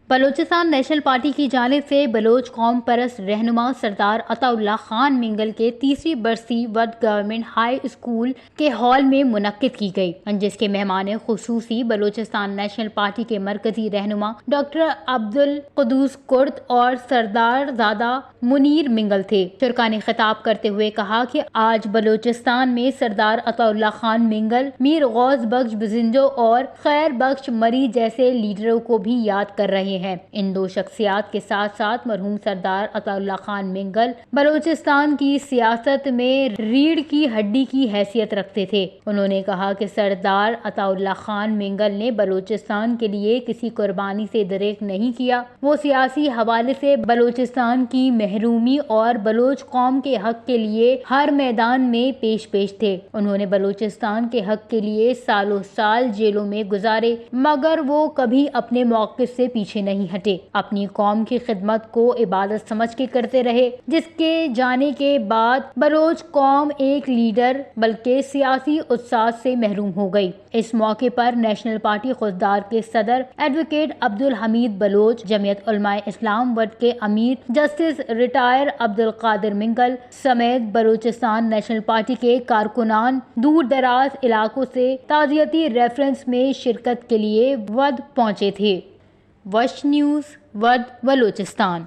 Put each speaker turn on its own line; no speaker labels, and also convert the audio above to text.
Balochistan national party की जानिब से बलोच कौम परस्त रहनुमा सरदार अताउल्लाह खान मिंगल के तीसरी बरसी वद गवर्नमेंट हाई स्कूल के हॉल में मुनक्किद की गई, जिसके मेहमान खुसूसी बलूचिस्तान नेशनल पार्टी के मरकजी रहनुमा डॉक्टर अब्दुल कुद्दूस कुर्द और सरदार ज़ादा मुनीर मिंगल थे। शुरा ने खिताब करते हुए कहा कि आज बलूचिस्तान में सरदार अताउल्लाह खान मिंगल, मीर गौस बख्श बिजिंजो और खैर बख्श मरी जैसे लीडरों को भी याद कर रहे हैं। इन दो शख्सियात के साथ साथ मरहूम सरदार अताउल्लाह खान मिंगल बलूचिस्तान की सियासत में रीढ़ की हड्डी की हैसियत रखते थे। उन्होंने कहा कि सरदार अताउल्लाह खान मिंगल ने बलूचिस्तान के लिए किसी कुर्बानी से दरेक नहीं किया। वो सियासी हवाले से बलूचिस्तान की महरूमी और बलोच कौम के हक के लिए हर मैदान में पेश थे। उन्होंने बलूचिस्तान के हक के लिए सालों साल जेलों में गुजारे, मगर वो कभी अपने मौक़िफ़ से पीछे नहीं हटे। अपनी कौम की खिदमत को इबादत समझ के करते रहे, जिसके जाने के बाद बलोच कौम एक लीडर बल्कि सियासी उत्साह से महरूम हो गई। इस मौके पर नेशनल पार्टी खुददार के सदर एडवोकेट अब्दुल हमीद बलोच, जमीयत उलमाए इस्लाम वड के अमीर जस्टिस रिटायर अब्दुल कादिर मिंगल समेत बलूचिस्तान नेशनल पार्टी के कारकुनान दूर दराज इलाकों से ताज़ियती रेफरेंस में शिरकत के लिए वद पहुंचे थे। वश न्यूज़, वद, बलूचिस्तान।